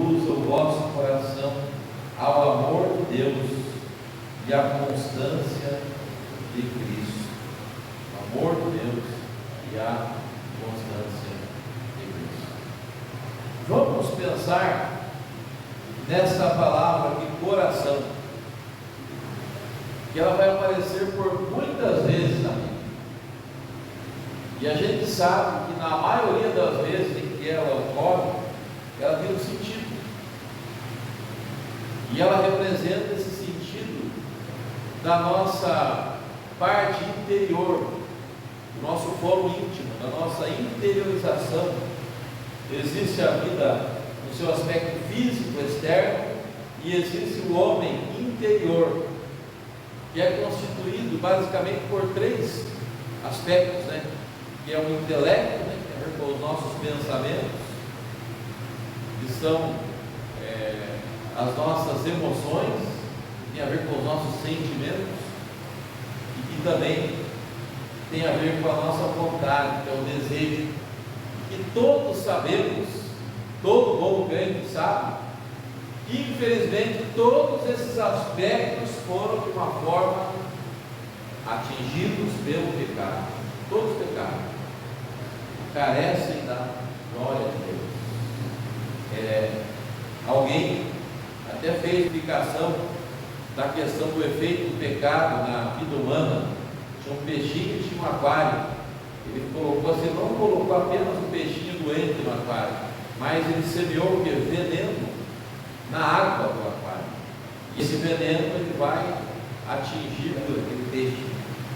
conduza o vosso coração ao amor de Deus e à constância de Cristo. O amor de Deus e a constância de Cristo. Vamos pensar nessa palavra aqui, coração, que ela vai aparecer por muitas vezes na Bíblia. E a gente sabe que na maioria das vezes em que ela ocorre, ela tem um sentido. E ela representa esse sentido da nossa parte interior, do nosso foro íntimo, da nossa interiorização. Existe a vida no seu aspecto físico, externo, e existe o homem interior, que é constituído basicamente por três aspectos, né? Que é o intelecto, né? Que tem a ver com os nossos pensamentos, que são as nossas emoções, que tem a ver com os nossos sentimentos, e que também tem a ver com a nossa vontade, que é o desejo, que todos sabemos, todo bom crente sabe, que infelizmente todos esses aspectos foram de uma forma atingidos pelo pecado. Todos pecaram, carecem da glória de Deus. Alguém até fez explicação da questão do efeito do pecado na vida humana. Tinha um peixinho e tinha um aquário. Ele colocou, você não colocou apenas um peixinho doente no aquário, mas ele semeou o que? Veneno na água do aquário. E esse veneno ele vai atingir aquele peixe.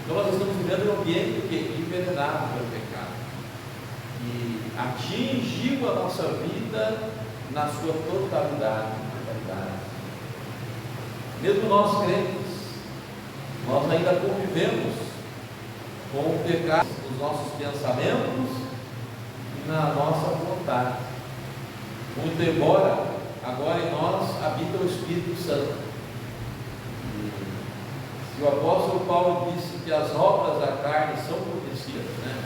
Então nós estamos vivendo um ambiente que envenenado pelo pecado. E atingiu a nossa vida na sua totalidade. Mesmo nós crentes, nós ainda convivemos com o pecado nos nossos pensamentos e na nossa vontade. Muito embora agora em nós habita o Espírito Santo. Se o apóstolo Paulo disse que as obras da carne são conhecidas, né?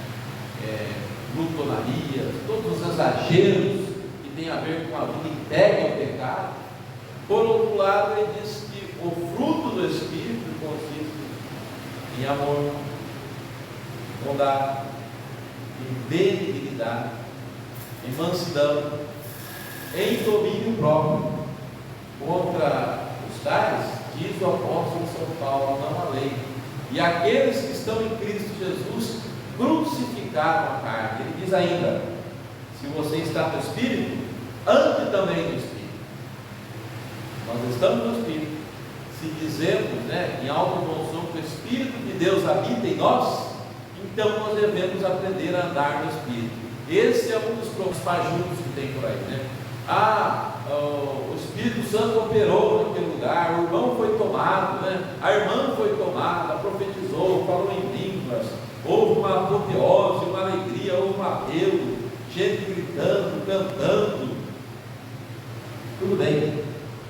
Glutonaria, todos os exageros que têm a ver com a vida entregue ao pecado. Por outro lado, ele diz que o fruto do Espírito consiste em amor, bondade, em benignidade, em mansidão, em domínio próprio. Contra os tais, diz o apóstolo São Paulo, não a lei. E aqueles que estão em Cristo Jesus crucificaram a carne. Ele diz ainda: se você está no Espírito, ande também no Espírito. Nós estamos no Espírito. Se dizemos, né, em alto bom som, que o Espírito de Deus habita em nós, então nós devemos aprender a andar no Espírito. Esse é um dos fajutos que tem por aí, né? O Espírito Santo operou naquele lugar, o irmão foi tomado, né? A irmã foi tomada, profetizou, falou em línguas, houve uma apoteose, uma alegria, houve um apelo, gente gritando, cantando. Tudo bem.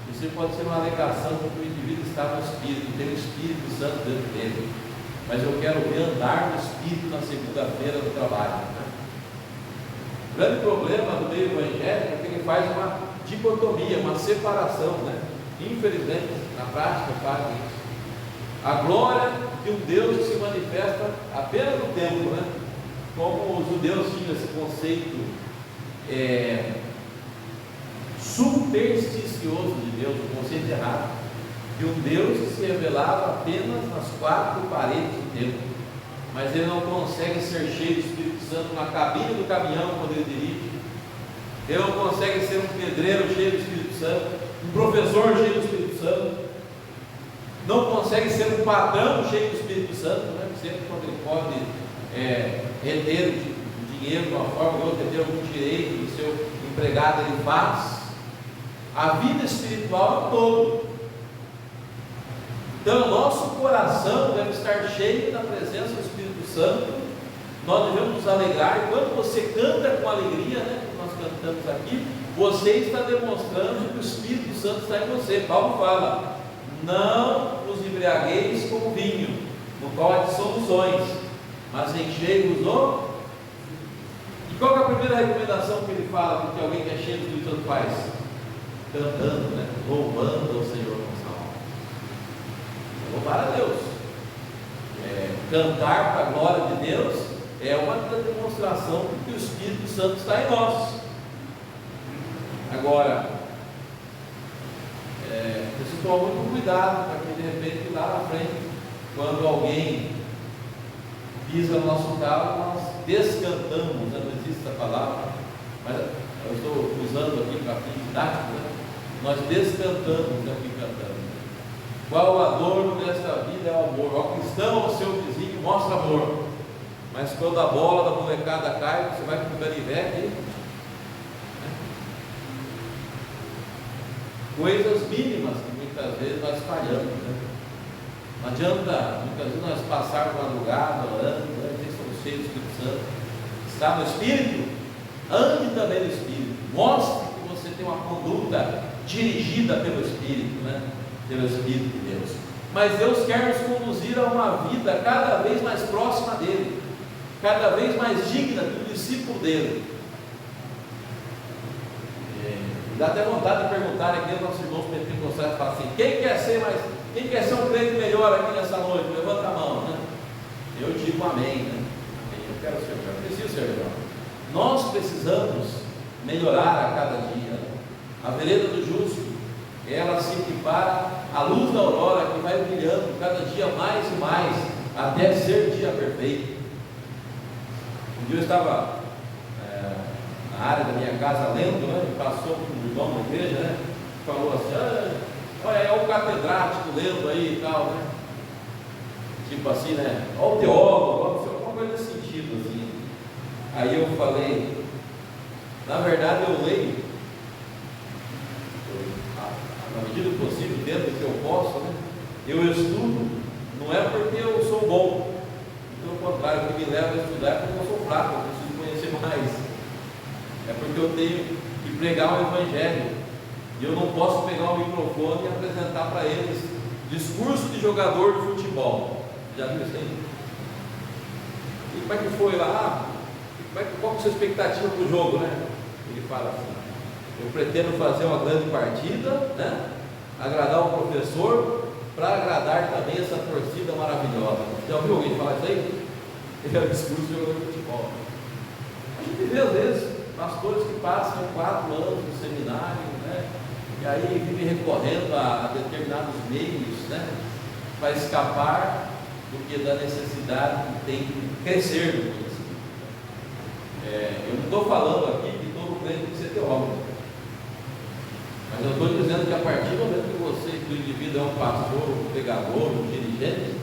Isso pode ser uma alegação de que o indivíduo está no Espírito, tem o Espírito Santo dentro dele. Mas eu quero ver andar no Espírito na segunda-feira no trabalho. O grande problema do meio evangélico é que ele faz uma dicotomia, uma separação, né? Infelizmente, na prática faz isso. A glória de um Deus que se manifesta apenas no templo, né? Como os judeus tinham esse conceito supersticioso de Deus, um conceito errado, de um Deus que se revelava apenas nas quatro paredes do templo. Mas ele não consegue ser cheio do Espírito Santo na cabine do caminhão quando ele dirige. Ele não consegue ser um pedreiro cheio do Espírito Santo, um professor cheio do Espírito Santo. Não consegue ser um patrão cheio do Espírito Santo, né? Sempre quando ele pode reter o dinheiro de uma forma ou outra, reter algum direito do seu empregado, ele faz. A vida espiritual é um todo. Então, nosso coração deve estar cheio da presença do Espírito Santo. Nós devemos nos alegrar. E quando você canta com alegria, né, como nós cantamos aqui, você está demonstrando que o Espírito Santo está em você. Paulo fala: não vos embriagueis com vinho, no qual há dissoluções, mas enchei-vos do... E qual é a primeira recomendação que ele fala que alguém que é cheio do Espírito Santo faz? cantando, né? Louvando ao Senhor com salmo. Louvar a Deus. Cantar para a glória de Deus é uma demonstração de que o Espírito Santo está em nós. Agora, preciso tomar muito cuidado para que de repente lá na frente, quando alguém pisa no nosso carro, nós descantamos, né? Não existe essa palavra, mas eu estou usando aqui para fim didático, né? Nós descantamos aqui cantando. Qual o adorno desta vida é o amor. Ao cristão, ao seu vizinho, mostra amor. Mas quando a bola da molecada cai, você vai para o canivete, né? Coisas mínimas que muitas vezes nós falhamos, né? Não adianta, muitas vezes nós passarmos madrugada orando, somos cheios do Espírito Santo. Está no Espírito? Ande também no Espírito. Mostre que você tem uma conduta dirigida pelo Espírito, né? Pelo Espírito de Deus. Mas Deus quer nos conduzir a uma vida cada vez mais próxima dele, cada vez mais digna do discípulo dele. Dá até vontade de perguntar aqui aos nossos irmãos pentecostais, falar assim: quem quer ser um crente melhor aqui nessa noite? Levanta a mão, né? Eu digo amém, né? Amém. Eu quero ser melhor, preciso ser melhor. Nós precisamos melhorar a cada dia, né? A vereda do justo, ela se equipara à luz da aurora que vai brilhando cada dia mais e mais, até ser dia perfeito. Um dia eu estava na área da minha casa lendo, né? E passou um irmão da igreja, né? Falou assim: olha, é o catedrático lendo aí e tal, né? Tipo assim, né? Olha o teólogo, alguma coisa nesse sentido, assim. Aí eu falei: na verdade eu leio, na medida do possível, dentro do que eu posso, né? Eu estudo, não é porque eu sou bom, pelo contrário, o que me leva a estudar é porque eu sou fraco, eu preciso conhecer mais. É porque eu tenho que pregar o Evangelho, e eu não posso pegar o microfone e apresentar para eles discurso de jogador de futebol. Já viu isso aí? E como é que foi lá? Qual é a sua expectativa para o jogo, né? Ele fala assim: eu pretendo fazer uma grande partida, né? Agradar o professor, para agradar também essa torcida maravilhosa. Já ouviu alguém falar isso aí? Esse é o discurso de jogador de futebol. A gente vê às vezes pastores que passam 4 anos no seminário, né? E aí vivem recorrendo a determinados meios, né? Para escapar do que da necessidade que tem de crescer no conhecimento. Eu não estou falando aqui que todo crente tem que ser teólogo, mas eu estou dizendo que a partir do momento que você, que o indivíduo é um pastor, um pregador, um dirigente,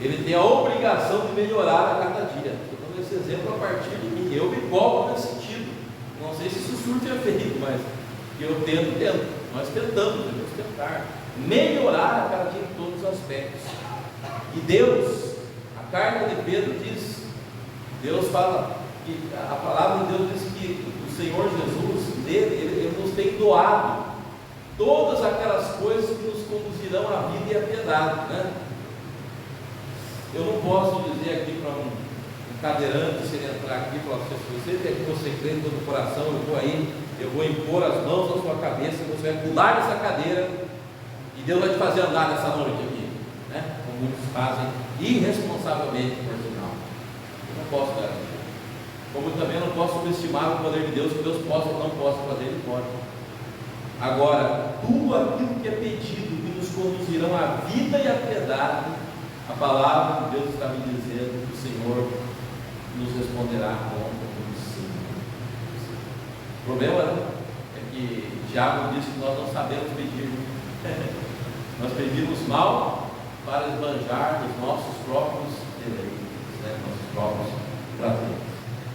ele tem a obrigação de melhorar a cada dia. Estou dando esse exemplo a partir de mim. Eu me coloco nesse sentido. Não sei se isso surte efeito, mas eu tento. Nós tentamos, devemos tentar melhorar a cada dia em todos os aspectos. E Deus, a carta de Pedro diz, Deus fala, que a palavra de Deus diz que o Senhor Jesus, ele nos tem doado todas aquelas coisas que nos conduzirão à vida e à piedade, né? Eu não posso dizer aqui para um cadeirante, se ele entrar aqui e falar: se você tem aqui, você crê em todo o coração, eu vou impor as mãos na sua cabeça, você vai pular nessa cadeira e Deus vai te fazer andar nessa noite aqui, né? Como muitos fazem irresponsavelmente, por sinal. Eu não posso garantir. Como também eu não posso subestimar o poder de Deus, que Deus possa ou não possa fazer, Ele pode. Agora, tudo aquilo que é pedido, que nos conduzirão à vida e à piedade, a palavra de Deus está me dizendo que o Senhor nos responderá com um sim. O problema é que Tiago diz que nós não sabemos pedir. Nós pedimos mal para esbanjar os nossos próprios deleites, né? Nossos próprios prazeres.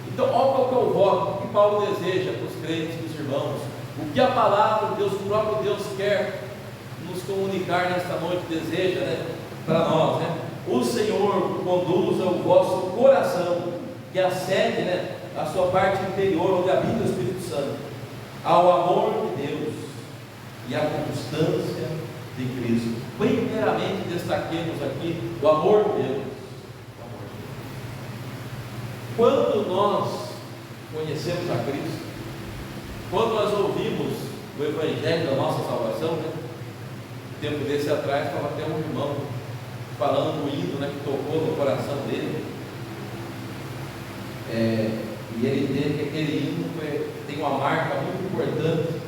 Então, olha qual que é o voto que Paulo deseja para os crentes, para os irmãos. O que a palavra de Deus, o próprio Deus quer nos comunicar nesta noite, deseja, né? Para nós, né? O Senhor conduza o vosso coração, que é a sede, né? A sua parte interior, onde habita o Espírito Santo, ao amor de Deus e à constância de Cristo. Primeiramente destaquemos aqui o amor de Deus. Quando nós conhecemos a Cristo, quando nós ouvimos o Evangelho da nossa salvação, né? Tempo desse atrás estava até um irmão falando do hino, né, que tocou no coração dele. E ele entende que aquele hino tem uma marca muito importante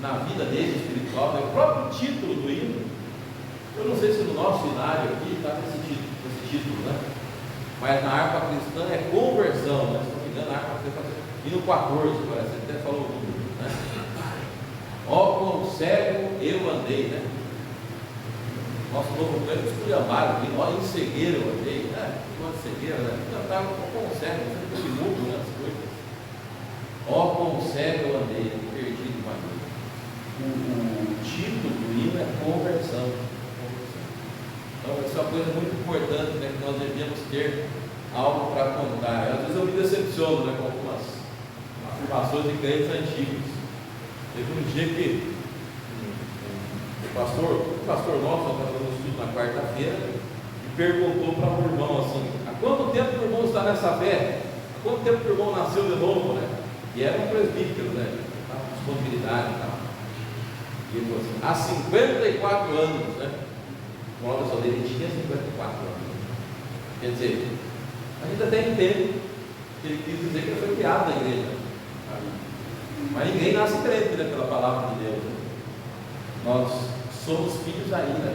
na vida dele espiritual, né? O próprio título do hino, eu não sei se no nosso cenário aqui está nesse título, né? Mas na harpa cristã é conversão, né? Se não me engano, na harpa cristã é hino 14, parece, ele até falou o número, né? Ó, com cego eu andei, né? Nosso novo poeta esculhambaram aqui, ó, em cegueira eu andei, né? Quanto cegueira, né? Eu estava com cego, sempre que mudo, né? As coisas. Ó, com cego eu andei, perdido uma vida. O título do hino é conversão. Então, isso é uma coisa muito importante, né? Que nós devemos ter algo para contar. Às vezes eu me decepciono, né? Com algumas afirmações de crentes antigos. Teve um dia que o pastor nosso estava dando estudo na quarta-feira e perguntou para um irmão assim: há quanto tempo o irmão está nessa fé? Há quanto tempo o irmão nasceu de novo, né? E era um presbítero, né? Disponibilidade e tal. E ele falou assim: há 54 anos, né? Uma pessoa dele tinha 54 anos. Quer dizer, a gente até entende que ele quis dizer que ele foi criado na igreja, mas ninguém nasce crente, né, pela palavra de Deus. Nós somos filhos ainda.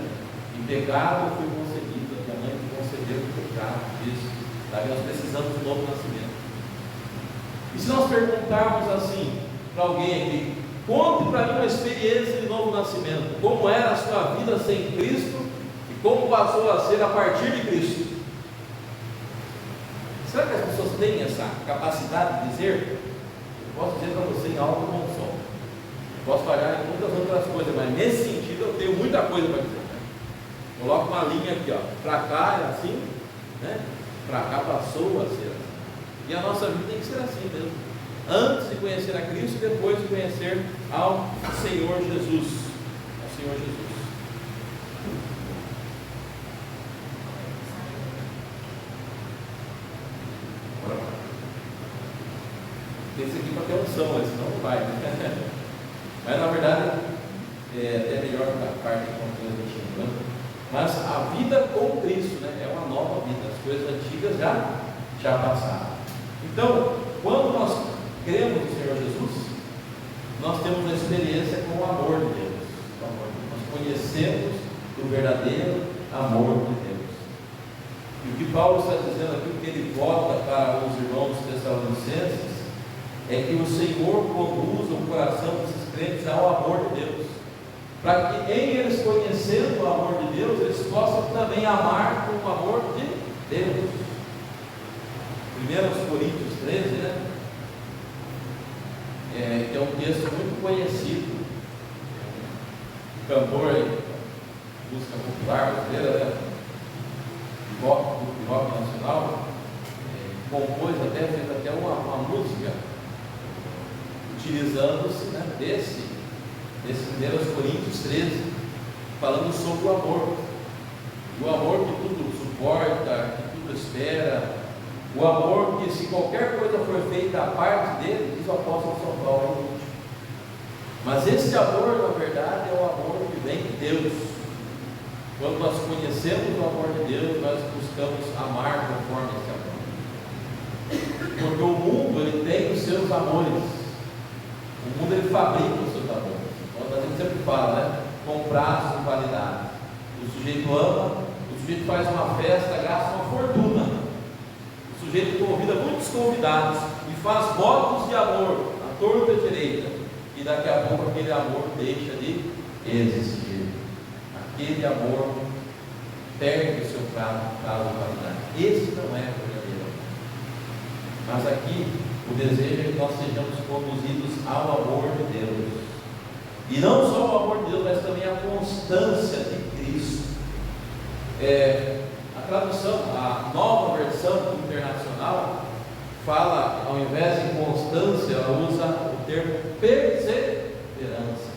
Em pecado eu fui concebido, a minha mãe me concebeu em pecado. Isso. Daí nós precisamos de novo nascimento. E se nós perguntarmos assim para alguém aqui: conte para mim uma experiência de novo nascimento, como era a sua vida sem Cristo e como passou a ser a partir de Cristo. Será que as pessoas têm essa capacidade de dizer? Eu posso dizer para você em alto bom som. Posso falhar em muitas outras coisas, mas nesse sentido eu tenho muita coisa para dizer, né? Coloco uma linha aqui, ó. Para cá é assim, né? Para cá passou a ser assim. E a nossa vida tem que ser assim mesmo. Antes de conhecer a Cristo e depois de conhecer ao Senhor Jesus. Ao Senhor Jesus. Tem isso aqui para ter unção, mas senão não vai, né? Mas na verdade é até melhor a parte que a gente engana. Mas a vida com Cristo, né, é uma nova vida. As coisas antigas já passaram. Então, quando nós cremos no Senhor Jesus, nós temos uma experiência com o amor de Deus. Nós conhecemos o verdadeiro amor de Deus. E o que Paulo está dizendo aqui, que ele volta para os irmãos tessalonicenses, é que o Senhor conduza o coração desses crentes ao amor de Deus, para que em eles conhecendo o amor de Deus, eles possam também amar com o amor de Deus. 1 Coríntios 13, né? Que é um texto muito conhecido. O cantor aí, música popular brasileira, né? Do rock nacional, compôs até, fez até uma música utilizando-se, né, desse 1 Coríntios 13, falando sobre o amor. O amor que tudo suporta, que tudo espera. O amor que, se qualquer coisa for feita à parte dele, diz o apóstolo São Paulo, é inútil. Mas esse amor, na verdade, é o amor que vem de Deus. Quando nós conhecemos o amor de Deus, nós buscamos amar conforme esse amor. Porque o mundo, ele tem os seus amores. O mundo, ele fabrica os seus amores. Então, a gente sempre fala, né? Comprar com qualidade. O sujeito ama, o sujeito faz uma festa, gasta uma fortuna. O sujeito convida muitos convidados e faz votos de amor à torta e à direita. E daqui a pouco aquele amor deixa de existir. Aquele amor perde o seu prazo de validade. Esse não é o verdadeiro amor. Mas aqui o desejo é que nós sejamos conduzidos ao amor de Deus. E não só o amor de Deus, mas também a constância de Cristo. A tradução, a nova versão internacional, fala, ao invés de constância, ela usa o termo perseverança.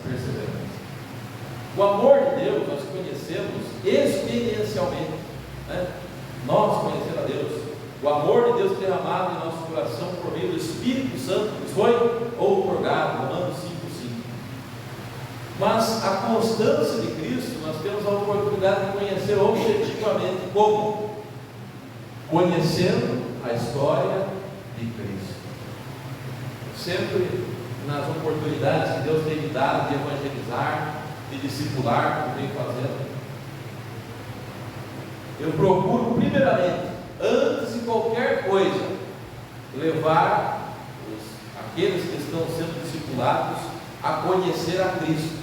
O amor de Deus nós conhecemos experiencialmente, né? Nós conhecemos a Deus. O amor de Deus derramado em nosso coração por meio do Espírito Santo nos foi outorgado, Romanos 5,5. Mas a constância de Cristo, nós temos a oportunidade de conhecer objetivamente como? Conhecendo a história de Cristo. Sempre nas oportunidades que Deus tem me dado de evangelizar, de discipular, como vem fazendo, eu procuro primeiramente, antes de qualquer coisa, levar aqueles que estão sendo discipulados a conhecer a Cristo,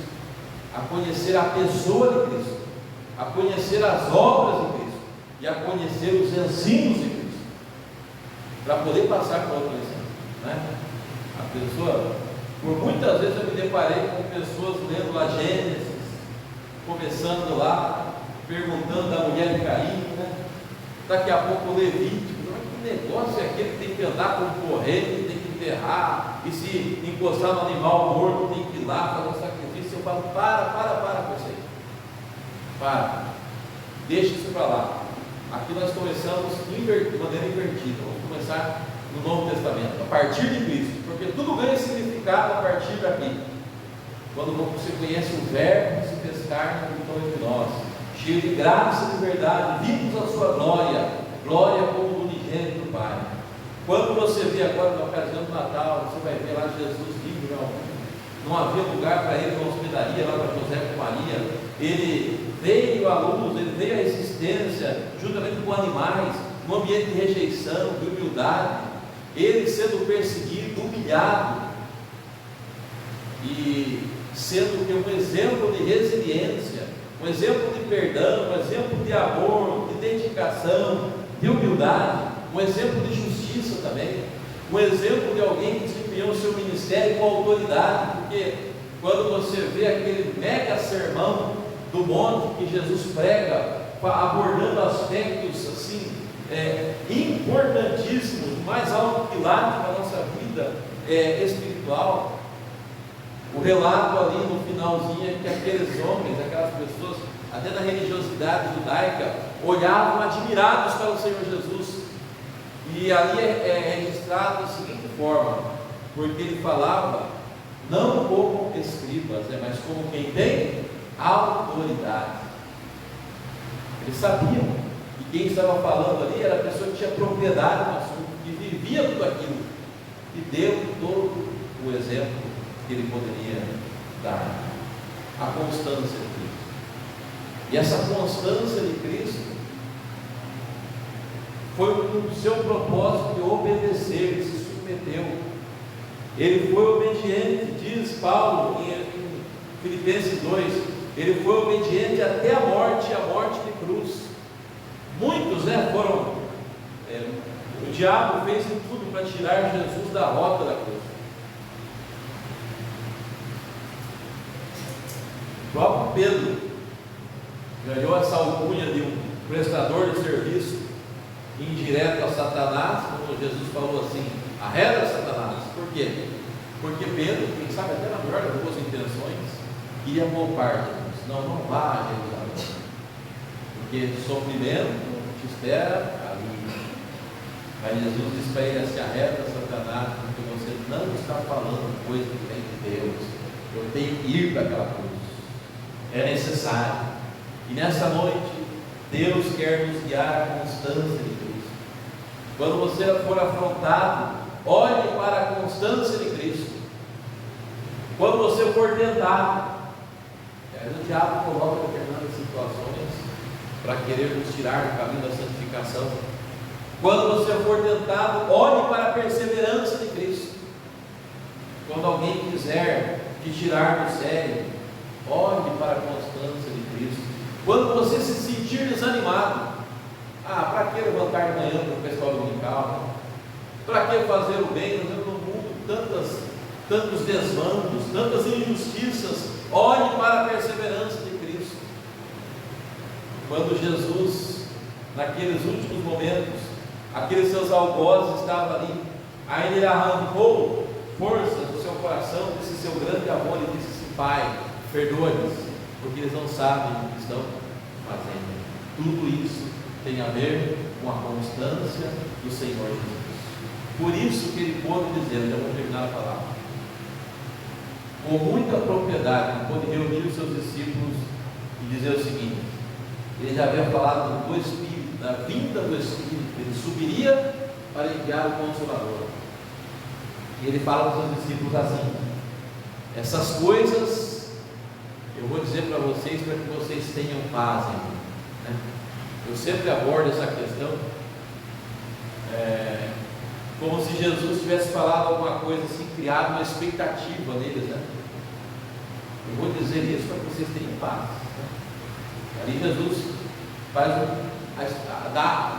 a conhecer a pessoa de Cristo, a conhecer as obras de Cristo e a conhecer os ensinos de Cristo, para poder passar para outro ensino, né? A pessoa, por muitas vezes eu me deparei com pessoas lendo lá Gênesis, começando lá, perguntando da mulher de Caim, né? Daqui a pouco o Levítico, que negócio é aquele que tem que andar com um correio, tem que enterrar, e se encostar no animal morto, tem que ir lá fazer um sacrifício. Eu falo, para com isso aí, para, deixa isso para lá. Aqui nós começamos de maneira invertida, vamos começar no Novo Testamento, a partir de Cristo, porque tudo ganha significado a partir daqui. Quando você conhece o Verbo que se fez carne e habitou entre nós, cheio de graça e de verdade, vimos a sua glória, glória como do unigênito do Pai. Quando você vê agora na ocasião do Natal, você vai ver lá Jesus vivo, não havia lugar para ele na hospedaria, lá para José com Maria. Ele veio à luz, ele veio à existência, juntamente com animais, num ambiente de rejeição, de humildade, ele sendo perseguido, humilhado, e sendo um exemplo de resiliência, um exemplo de perdão, um exemplo de amor, de dedicação, de humildade, um exemplo de justiça também, um exemplo de alguém que desempenhou o seu ministério com autoridade, porque quando você vê aquele mega sermão do monte que Jesus prega, abordando aspectos assim, importantíssimos, o mais alto pilar da nossa vida espiritual, o relato ali no finalzinho é que aqueles homens, aquelas pessoas, até da religiosidade judaica, olhavam admirados para o Senhor Jesus, e ali é registrado da seguinte forma, porque ele falava não como escribas, mas como quem tem autoridade. Eles sabiam, e quem estava falando ali era a pessoa que tinha propriedade no assunto, que vivia tudo aquilo, e deu todo o exemplo que ele poderia dar, a constância de Cristo. E essa constância de Cristo foi o seu propósito de obedecer, ele se submeteu, ele foi obediente, diz Paulo em Filipenses 2, ele foi obediente até a morte de cruz. Muitos foram, o diabo fez de tudo para tirar Jesus da rota da cruz. O próprio Pedro ganhou essa alcunha de um prestador de serviço indireto a Satanás, quando Jesus falou assim: arreda Satanás. Por quê? Porque Pedro, quem sabe até na melhor das boas intenções, queria poupar Jesus. Não vá a Jerusalém, porque sofrimento te espera ali. Mas Jesus disse para ele assim: arreda Satanás, porque você não está falando coisa que vem de Deus. Eu tenho que ir para aquela cruz. É necessário. E nessa noite, Deus quer nos guiar à constância de Cristo. Quando você for afrontado, olhe para a constância de Cristo. Quando você for tentado, o diabo coloca determinadas situações para querer nos tirar do caminho da santificação. Quando você for tentado, olhe para a perseverança de Cristo. Quando alguém quiser te tirar do sério, olhe para a constância de Cristo. Quando você se sentir desanimado, para que levantar de manhã para o pessoal dominical? Para que fazer o bem? Nós vemos no mundo tantos desmandos, tantas injustiças. Olhe para a perseverança de Cristo. Quando Jesus, naqueles últimos momentos, aqueles seus algozes estavam ali, ainda ele arrancou forças do seu coração, desse seu grande amor, e disse assim: Pai, perdoa-lhes, porque eles não sabem o que estão fazendo. Tudo isso tem a ver com a constância do Senhor Jesus. Por isso que ele pôde dizer, eu vou terminar a palavra, com muita propriedade, pôde reunir os seus discípulos e dizer o seguinte: ele já havia falado do Espírito, da vinda do Espírito, ele subiria para enviar o Consolador. E ele fala para os seus discípulos assim: essas coisas eu vou dizer para vocês para que vocês tenham paz em mim, né? Eu sempre abordo essa questão como se Jesus tivesse falado alguma coisa assim, criado uma expectativa neles, né? Eu vou dizer isso para que vocês tenham paz, né? Ali Jesus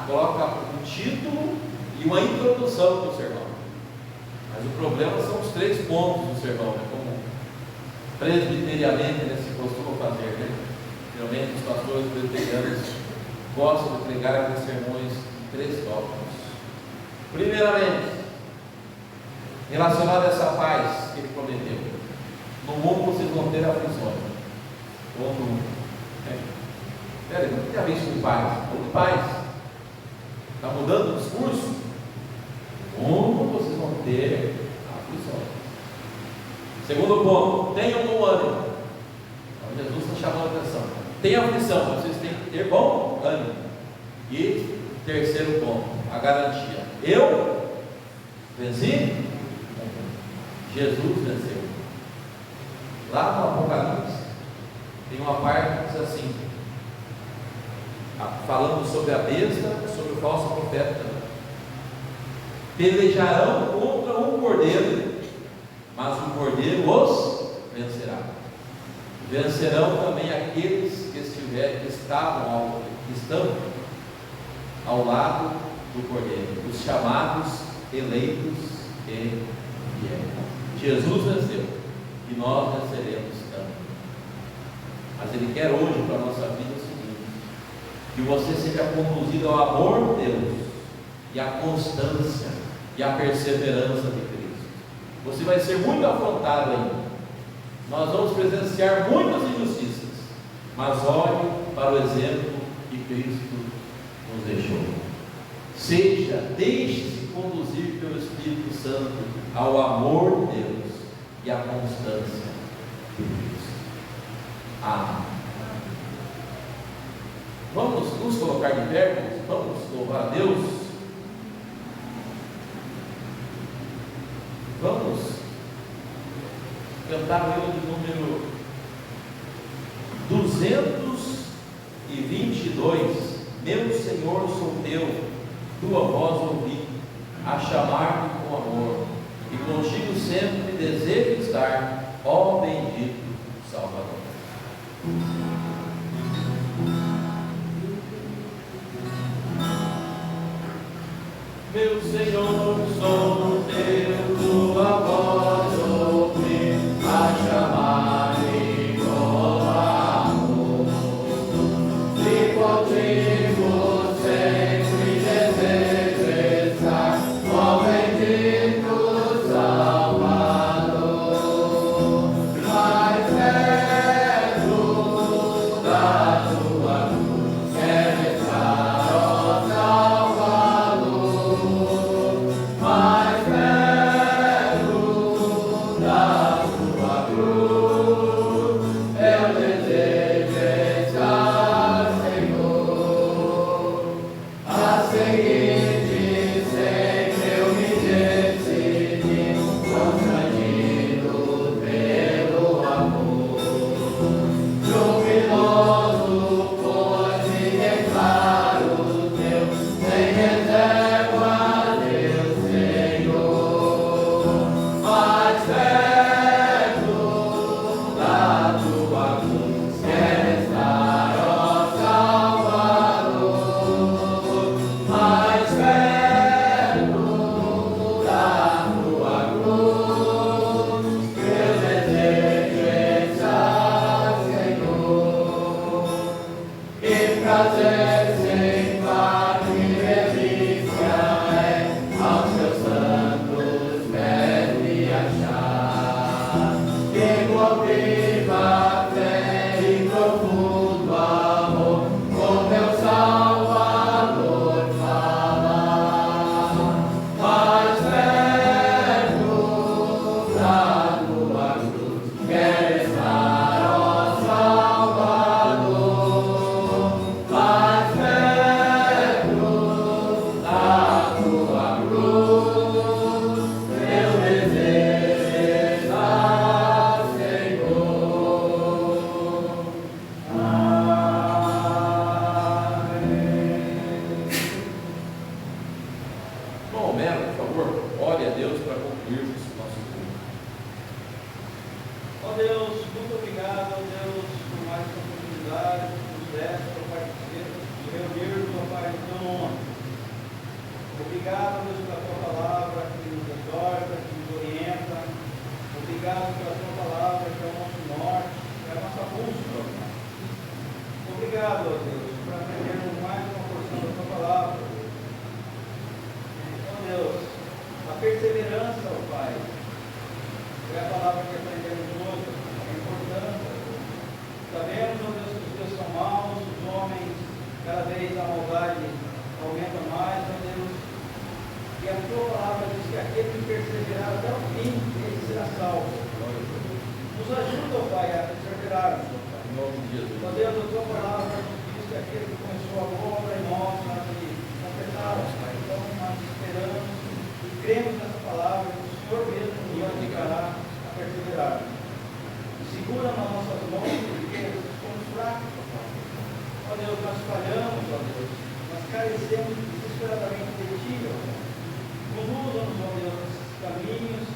coloca um título e uma introdução para o sermão. Mas o problema são os 3 pontos do sermão, né? Como presbiteriamente se costuma fazer, né? Geralmente os pastores presbiterianos gostam de pregar os sermões em 3 tópicos. Primeiramente, relacionado a essa paz que ele prometeu: no mundo vocês vão ter aflições. Ou no mundo. Peraí, não tem a ver isso com paz. Ou de paz. Está mudando o discurso? No mundo vocês vão ter aflições. Segundo ponto, tenham bom ânimo. Então, Jesus está chamando a atenção. Tem aflição, vocês têm que ter bom ânimo. E terceiro ponto, a garantia: eu venci, Jesus venceu. Lá no Apocalipse tem uma parte que diz assim, falando sobre a besta, sobre o falso profeta: pelejarão contra um cordeiro, mas o cordeiro os vencerá. Vencerão também aqueles que estão ao lado do cordeiro, os chamados, eleitos e fiéis. Jesus venceu e nós venceremos também. Mas Ele quer hoje para a nossa vida o seguinte: que você seja conduzido ao amor de Deus e à constância e à perseverança de Cristo. Você vai ser muito afrontado ainda. Nós vamos presenciar muitas injustiças, mas olhe para o exemplo que Cristo nos deixou. Deixe-se conduzir pelo Espírito Santo ao amor de Deus e à constância de Cristo. Amém. Vamos nos colocar de pé, irmãos? Vamos louvar a Deus. Vamos cantar o hino de número 222. Meu Senhor, sou teu, tua voz ouvi, a chamar-me com amor, e contigo sempre desejo estar, ó bendito Salvador. Meu Senhor, sou teu, tua voz ouvi, a chamar-me com amor, e contigo sempre desejo estar, ó bendito Salvador. Mais perto da tua cruz quero estar, ó Salvador. Mais carecemos desesperadamente de Ti, ó Pai. Conduza-nos, ó Deus, nesses caminhos.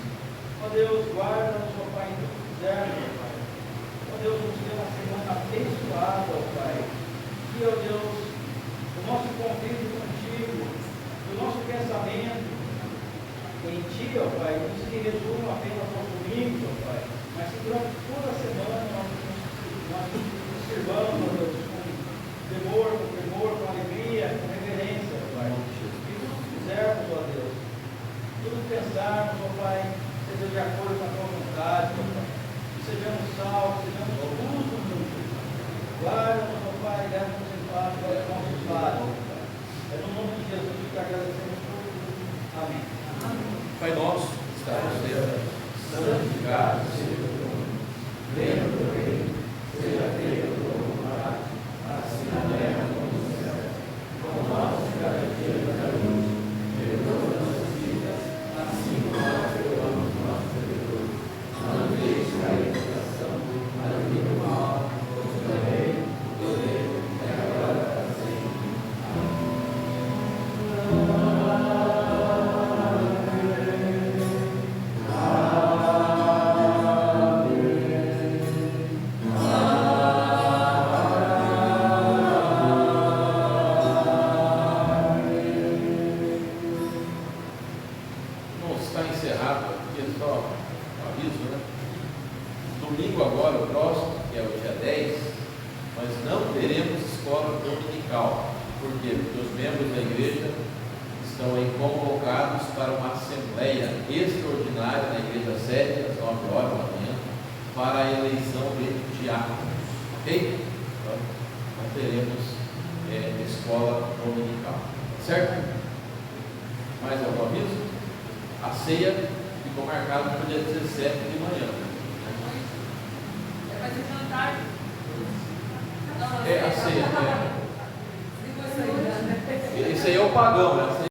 Ó Deus, guarda-nos, ó Pai, em tudo que fizermos, ó Pai. Ó Deus, nos dê uma semana abençoada, ó Pai. Que, ó Deus, o nosso convívio contigo, o nosso pensamento em Ti, ó Pai, não se resuma apenas aos domingos, ó Pai, mas que durante toda a semana nós nos sirvamos, ó Deus, com temor, com alegria, com reverência, ó Pai. E tudo que fizermos, ó Deus, tudo que pensarmos, ó Pai, seja de acordo com a Tua vontade, ó Pai. Que sejamos salvos, sejamos justos, ó Deus. Guarda-nos, ó Pai, leva-nos em paz, guarda os nossos lares, ó Pai. É no nome de Jesus que agradecemos por tudo. Amém. Pai nosso, que está no céu, santificado seja o teu nome. Venha o teu reino, seja feita a tua vontade, assim na terra como no céu. O pão nosso de cada dia nos dai hoje. Perdoa nossas dívidas, assim como nós perdoamos os nossos devedores. Não nos deixes cair em tentação, mas livra-nos do mal, pois o teu reino, o poder e a glória para sempre. Está encerrado aqui, só um aviso, né? Domingo agora, o próximo, que é o dia 10, nós não teremos escola dominical. Por quê? Porque os membros da igreja estão aí convocados para uma assembleia extraordinária na igreja 7, às 9 horas da manhã, para a eleição de diáconos. Ok? Então, não teremos escola dominical. Certo? Mais algum aviso? A ceia ficou marcada para o dia 17 de manhã. Vai ser jantar? A ceia. Esse aí é o pagão, né?